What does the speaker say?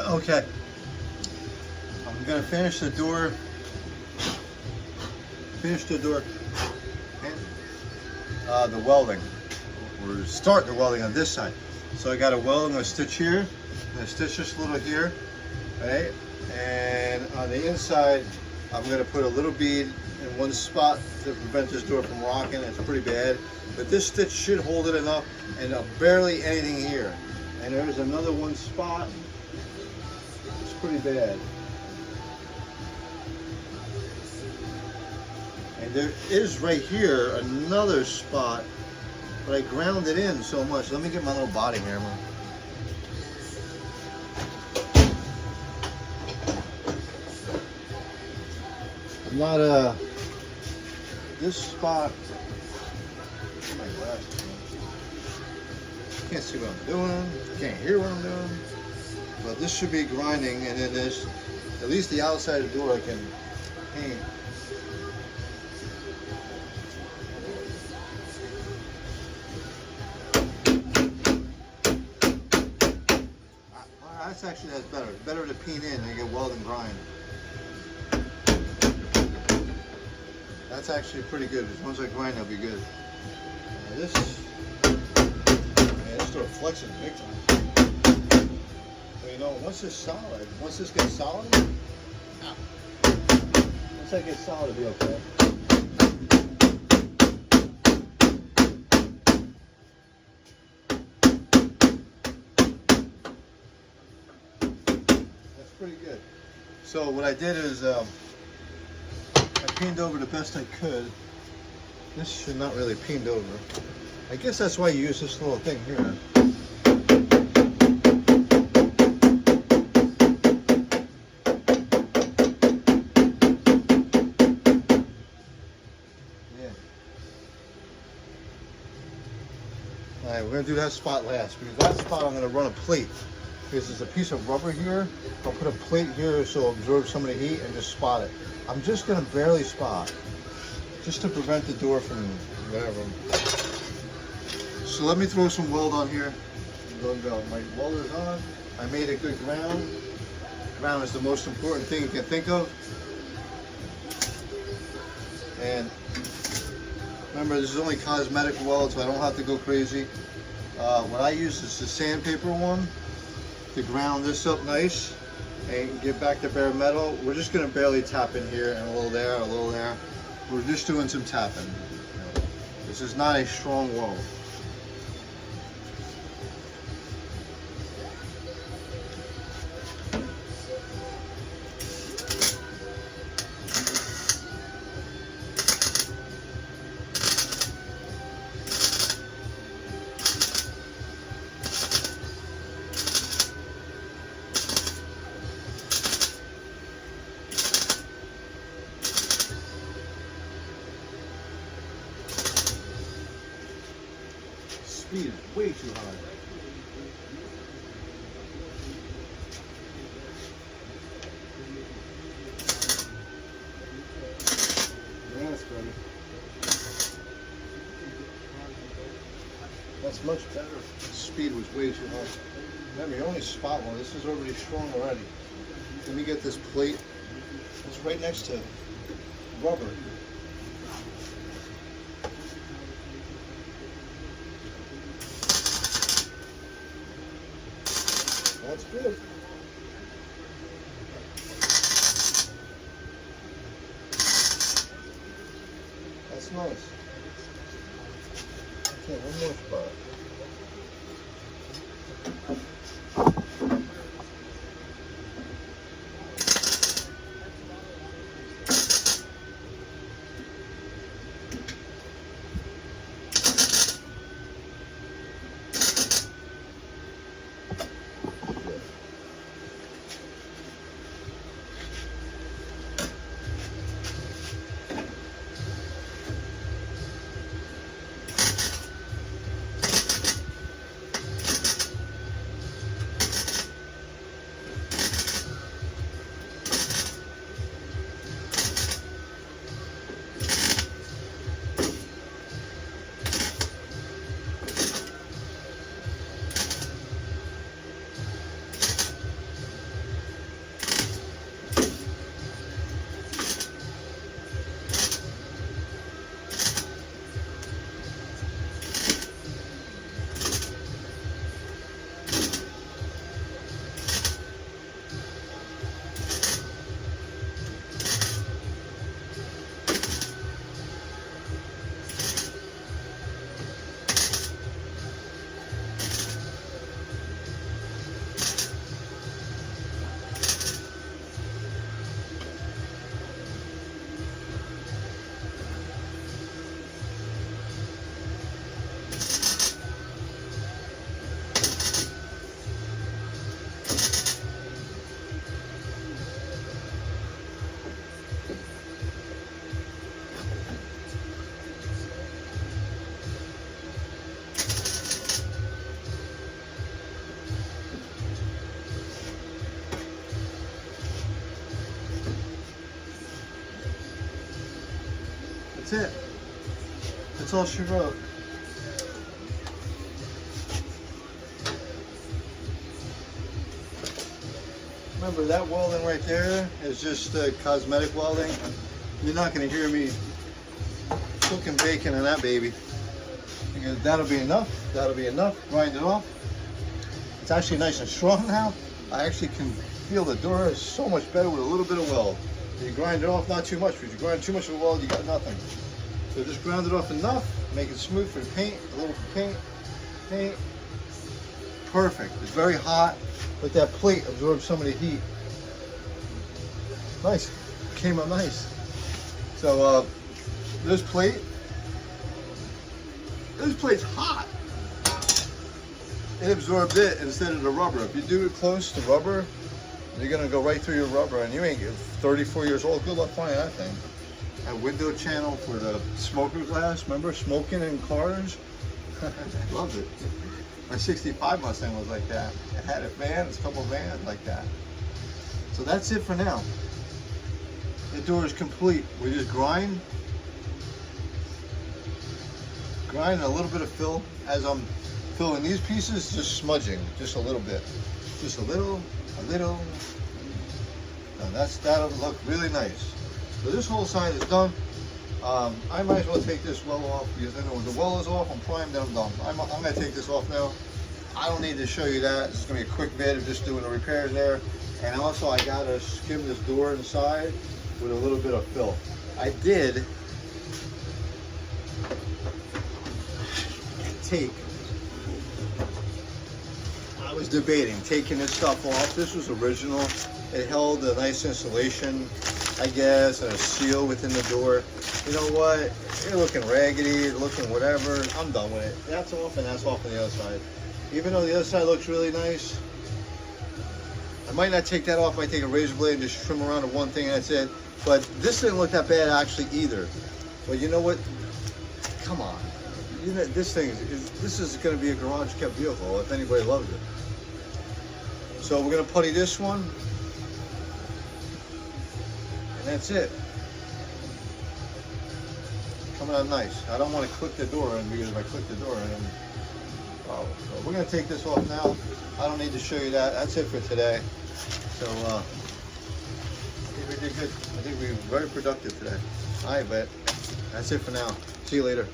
Okay, I'm gonna finish the door. And the welding. We're starting the welding on this side. So I got a weld. I'm gonna stitch here. I'm gonna stitch this little here, right? And on the inside, I'm gonna put a little bead in one spot to prevent this door from rocking. It's pretty bad, but this stitch should hold it enough, and barely anything here. And there's another one spot. It's pretty bad. And there is right here another spot, but I ground it in so much. Let me get my little body hammer. I'm not this spot. Oh my glasses. Can't see what I'm doing. Can't hear what I'm doing. But this should be grinding, and then this, at least the outside of the door I can paint. That's better. It's better to peen in than get weld and grind. That's actually pretty good. Once I grind, that'll be good. This door flexes big time. So you know, once it's solid, once this gets solid, once that gets solid, it'll be okay. Pretty good. So what I did is I peened over the best I could. This should not really peened over. I guess that's why you use this little thing here. Yeah. Alright, we're going to do that spot last, because that spot I'm going to run a plate. Because there's a piece of rubber here. I'll put a plate here so it'll absorb some of the heat and just spot it. I'm just going to barely spot, just to prevent the door from whatever. So let me throw some weld on here. Go. My welder's on. I made a good ground. Ground is the most important thing you can think of. And remember, this is only cosmetic weld, so I don't have to go crazy. What I use is the sandpaper one to ground this up nice and get back to bare metal. We're just gonna barely tap in here and a little there, a little there. We're just doing some tapping. This is not a strong weld. Speed is way too high. Yeah, that's better. That's much better. Speed was way too high. Remember, you only spot one. This is already strong already. Let me get this plate. It's right next to rubber. That's good. That's nice. Okay, one more spot. it. That's all she wrote. Remember, that welding right there is just cosmetic welding. You're not going to hear me cooking bacon in that baby. Because that'll be enough. That'll be enough. Grind it off. It's actually nice and strong now. I actually can feel the door is so much better with a little bit of weld. You grind it off, not too much, because you grind too much of a weld, you got nothing. So just ground it off enough, make it smooth for the paint, a little for paint. Perfect. It's very hot, but that plate absorbs some of the heat. Nice. Came out nice. So this plate's hot. It absorbs it instead of the rubber. If you do it close to rubber, you're gonna go right through your rubber, and you ain't 34 years old. Good luck finding that thing. A window channel for the smoker glass. Remember smoking in cars? Loved it. My 65 Mustang was like that. It had a van, it's a couple vans like that. So that's it for now. The door is complete. We just grind a little bit of fill as I'm filling these pieces, just smudging, just a little bit, just a little. Now that'll look really nice. So this whole side is done. I might as well take this well off, because then when the well is off, I'm primed, then I'm done. I'm gonna take this off now. I don't need to show you that. This is gonna be a quick vid of just doing the repairs there. And also I gotta skim this door inside with a little bit of fill. I did I was debating taking this stuff off. This was original. It held a nice insulation, I guess, and a seal within the door. You know what? You're looking raggedy, looking whatever. I'm done with it. That's off, and that's off on the other side. Even though the other side looks really nice, I might not take that off. I might take a razor blade and just trim around to one thing, and that's it. But this didn't look that bad actually either. But you know what? Come on. You know, this is going to be a garage kept vehicle if anybody loves it. So we're going to putty this one, and that's it. Coming out nice. I don't want to click the door in, because if I click the door in, so we're going to take this off now. I don't need to show you that. That's it for today. So I think we did good. I think we were very productive today. All right, but that's it for now. See you later.